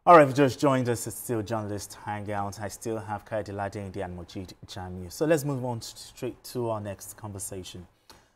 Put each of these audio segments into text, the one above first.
All right, if you just joined us, it's still Journalist Hangout. I still have Kaidi Ladindi and Mojid Jamiu. So let's move on straight to our next conversation.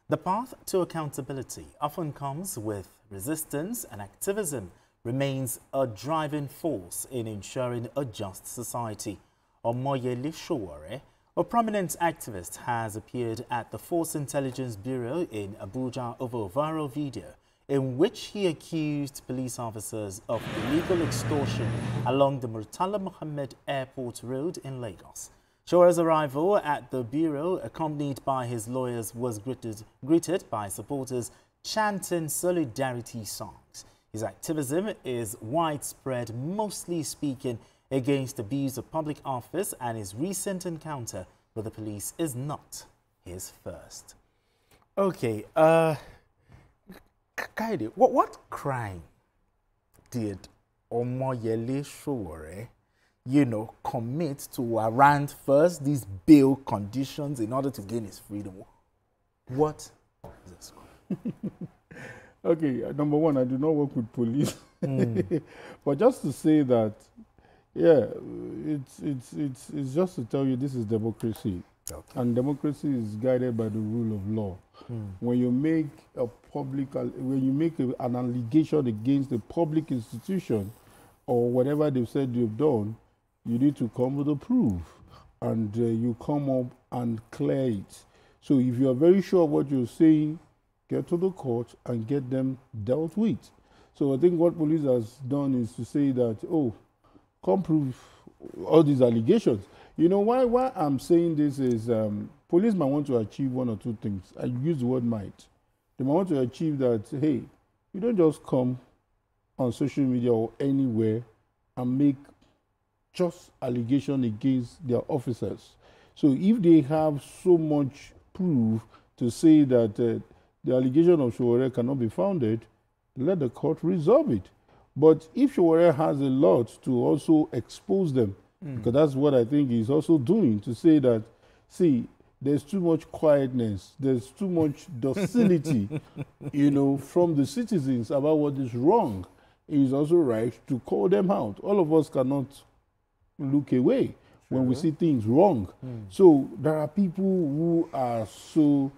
The path to accountability often comes with resistance, and activism remains a driving force in ensuring a just society. Omoyele Sowore, a prominent activist, has appeared at the Force Intelligence Bureau in Abuja over a viral video in which he accused police officers of illegal extortion along the Murtala Mohammed Airport Road in Lagos. Sowore's arrival at the bureau, accompanied by his lawyers, was greeted by supporters chanting solidarity songs. His activism is widespread, mostly speaking against abuse of public office, and his recent encounter with the police is not his first. Okay, Kaidi, what crime did Omoyele Sowore, commit to warrant first these bail conditions in order to gain his freedom? What is this crime? Okay, number one, I do not work with police. But just to say that, yeah, it's just to tell you this is democracy. Okay. And democracy is guided by the rule of law. When you make an allegation against a public institution or whatever they've said you've done, you need to come with a proof, and you come up and clear it. So if you are very sure of what you're saying, get to the court and get them dealt with. So I think what police has done is to say that, oh, come prove all these allegations. You know, why I'm saying this is police might want to achieve one or two things. I use the word might. They might want to achieve that, hey, you don't just come on social media or anywhere and make just allegation against their officers. So if they have so much proof to say that the allegation of Sowore cannot be founded, let the court resolve it. But if Sowore has a lot to also expose them, because that's what I think he's also doing, to say that, see, there's too much quietness, there's too much docility, from the citizens about what is wrong. It is also right to call them out. All of us cannot look away when we see things wrong. So there are people who are so,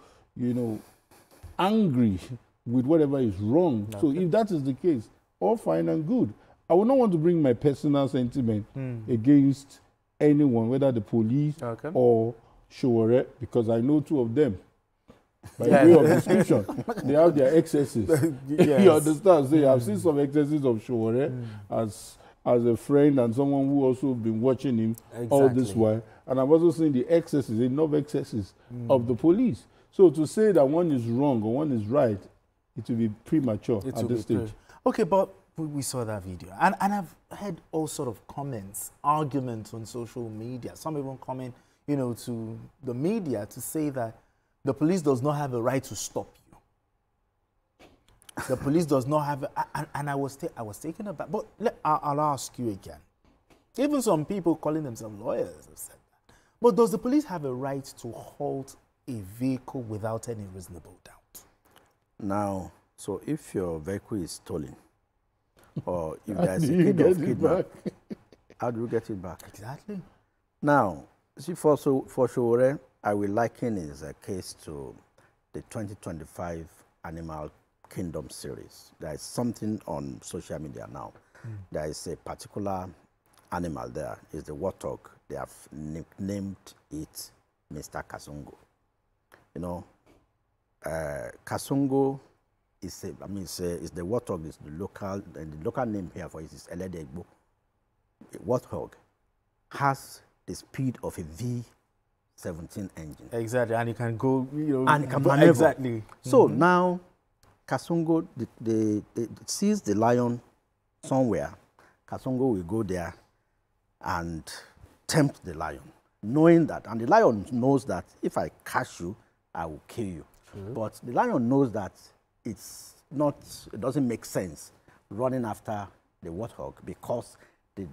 angry with whatever is wrong. Okay. So if that is the case, all fine and good. I would not want to bring my personal sentiment against anyone, whether the police or Sowore, because I know two of them. By way of description, they have their excesses. You understand? So I've seen some excesses of Sowore as a friend and someone who also been watching him all this while. And I've also seen the excesses, enough excesses of the police. So to say that one is wrong or one is right, it will be premature at this stage. Okay, but we saw that video. And I've heard all sort of comments, arguments on social media. Some even comment, to the media to say that the police does not have a right to stop you. The police does not have, and I was taken aback. But I'll ask you again. Even some people calling themselves lawyers have said that. But does the police have a right to halt a vehicle without any reasonable doubt? Now, so if your vehicle is stolen, or if there's a kid of kidnap, how do you get it back? Exactly. Now, see, for Sowore, I will liken his case to the 2025 Animal Kingdom series. There is something on social media now. There is a particular animal there. It's the warthog. They have named it Mr. Kasongo. Kasongo is the warthog. Is the local name here for it is Eledegbo. Warthog has the speed of a V17 engine. Exactly, and it can go, and it can maneuver. Exactly. So now, Kasongo sees the lion somewhere. Kasongo will go there and tempt the lion, knowing that, and the lion knows that if I catch you, I will kill you. But the lion knows that it doesn't make sense running after the warthog, because the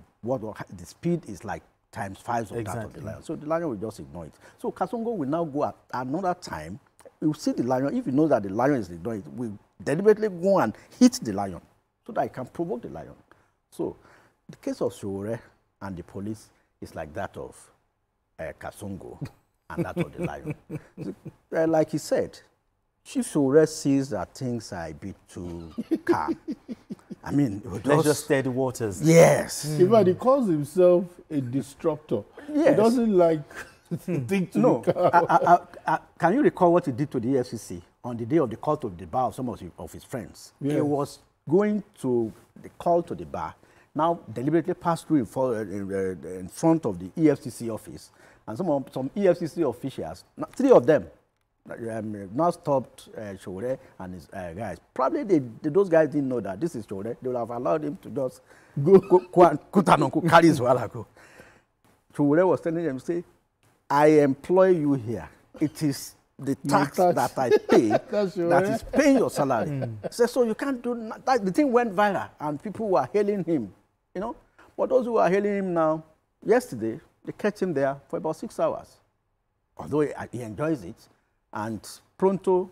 speed is like ×5 of that of the lion. So the lion will just ignore it. So Kasongo will now go at another time. He will see the lion. If he knows that the lion is ignoring it, will deliberately go and hit the lion so that he can provoke the lion. So The case of Sowore and the police is like that of Kasongo and that of the lion. Like he said, Chief Sowore sees that things are a bit too calm. I mean, let's just steady waters. Yes. In fact, he calls himself a disruptor. Yes. He doesn't like think to No. be calm. Can you recall what he did to the EFCC on the day of the call to the bar of some of his friends? Yes. He was going to the call to the bar, now deliberately passed through in front of the EFCC office, and some EFCC officials, 3 of them, now stopped Sowore and his guys. Probably those guys didn't know that this is Sowore. They would have allowed him to just go carry his go. Sowore was telling them, say, I employ you here. It is the tax that I pay that is paying your salary. So you can't do that. The thing went viral and people were hailing him, you know. But those who are hailing him now, yesterday, they kept him there for about 6 hours. Although he enjoys it. And pronto,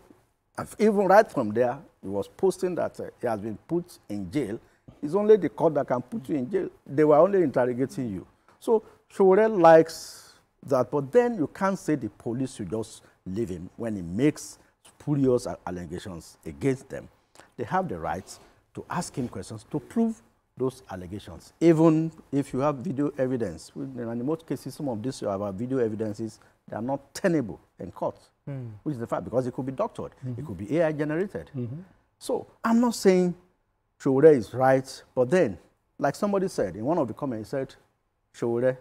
even right from there, he was posting that he has been put in jail. It's only the court that can put you in jail. They were only interrogating you. So Sowore likes that, but then you can't say the police should just leave him when he makes spurious allegations against them. They have the right to ask him questions to prove those allegations, even if you have video evidence. And in most cases, some of these about video evidences, they are not tenable in court, which is the fact, because it could be doctored, it could be AI generated. So I'm not saying Sowore is right, but then, like somebody said in one of the comments, he said, Sowore,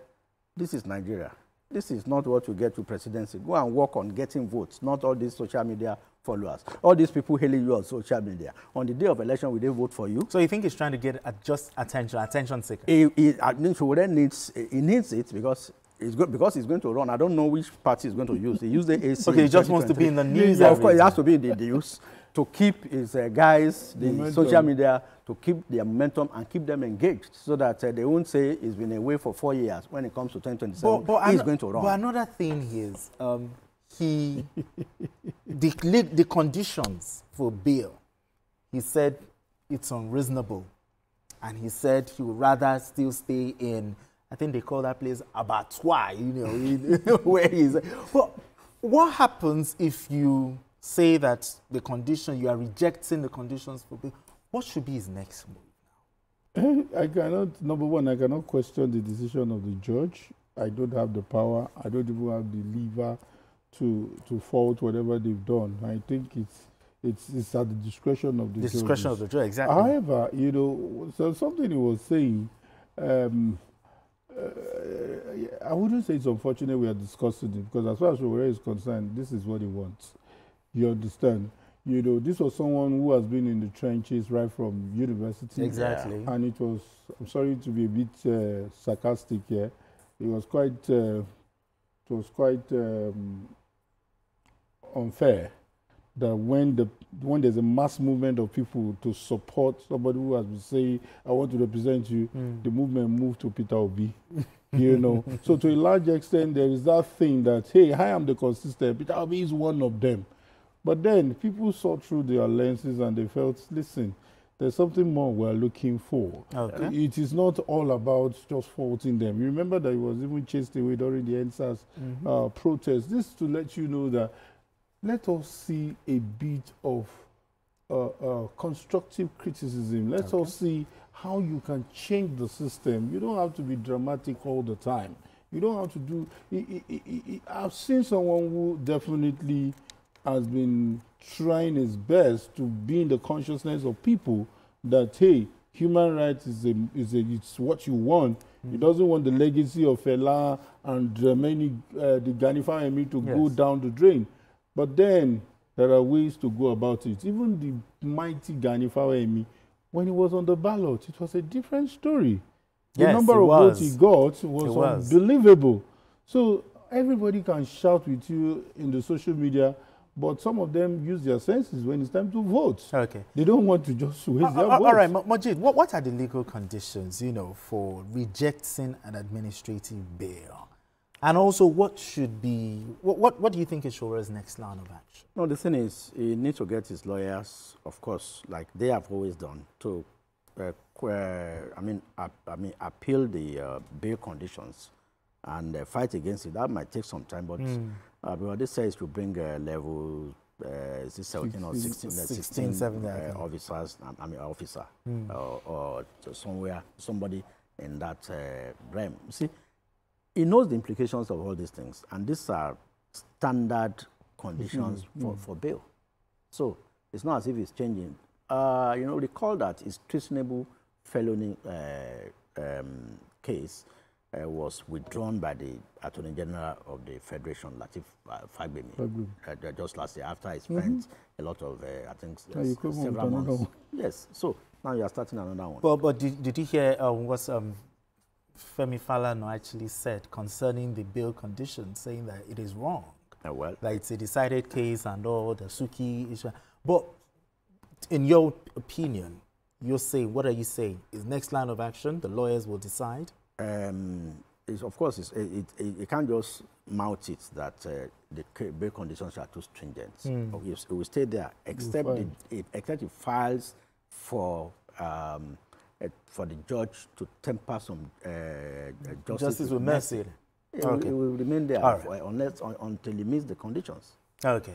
this is Nigeria. This is not what you get to presidency. Go and work on getting votes, not all these social media followers. All these people hailing you on social media. On the day of election, will they vote for you? So you think he's trying to get just attention seeker? I think Sowore needs it because he's going to run. I don't know which party he's going to use. He used the AC. Okay, he just wants to be in the news. Yeah, of course, he has to be in the news to keep his guys, the Momentum. social media, to keep their momentum and keep them engaged so that they won't say he's been away for 4 years. When it comes to 2027, he's going to run. But another thing is, the conditions for bail, he said it's unreasonable. And he said he would rather still stay in, I think they call that place abattoir, you know, where he's. But what happens if you say that the condition, you are rejecting the conditions for bail? What should be his next move now? I cannot, number one, I cannot question the decision of the judge. I don't have the power. I don't even have the lever to fault whatever they've done. I think it's at the discretion of the judge. Discretion of the judge, exactly. However, you know, so something he was saying, I wouldn't say it's unfortunate we are discussing it, because as far as Sowore is concerned, this is what he wants. You understand? You know, this was someone who has been in the trenches right from university. Exactly. And it was, I'm sorry to be a bit sarcastic here, it was quite unfair that when there's a mass movement of people to support somebody who has been saying, I want to represent you, the movement moved to Peter Obi. You know, so to a large extent, there is that thing that, hey, I am the consistent, Peter Obi is one of them. But then people saw through their lenses and they felt, listen, there's something more we're looking for. Okay. It is not all about just faulting them. You remember that he was even chased away during the NSAS protest. This is to let you know that let us see a bit of constructive criticism. Let us see how you can change the system. You don't have to be dramatic all the time. You don't have to do... I've seen someone who definitely has been trying his best to be in the consciousness of people that, hey, human rights it's what you want. He doesn't want the legacy of Fela and the Gani Fawemi to go down the drain. But then there are ways to go about it. Even the mighty Gani Fawemi, when he was on the ballot, it was a different story. The number of votes he got was unbelievable. So everybody can shout with you in the social media, but some of them use their senses when it's time to vote. Okay. They don't want to just waste their votes. All right, Majid, what are the legal conditions, you know, for rejecting an administrative bail? And also, what should be, what do you think is Sowore's next line of action? No, the thing is, he needs to get his lawyers, of course, like they have always done, to appeal the bail conditions and fight against it. That might take some time, but because this says to bring level 17 or 16 officers, officer or somebody in that realm. See, he knows the implications of all these things, and these are standard conditions for bail. So it's not as if it's changing. Recall that his treasonable felony case was withdrawn by the Attorney General of the Federation, Latif Fagbemi, just last year, after he spent a lot of, I think, several months. Yes, so now you are starting another one. But did you hear what Femi Falana actually said concerning the bail conditions, saying that it is wrong? Well, that it's a decided case and all, the Suki issue. But in your opinion, you're saying, what are you saying? Is next line of action, the lawyers will decide? Of course, it can't just mount it that the bail conditions are too stringent. It will stay there, except it files for the judge to temper some justice with mercy. It will remain there until he meets the conditions. Okay.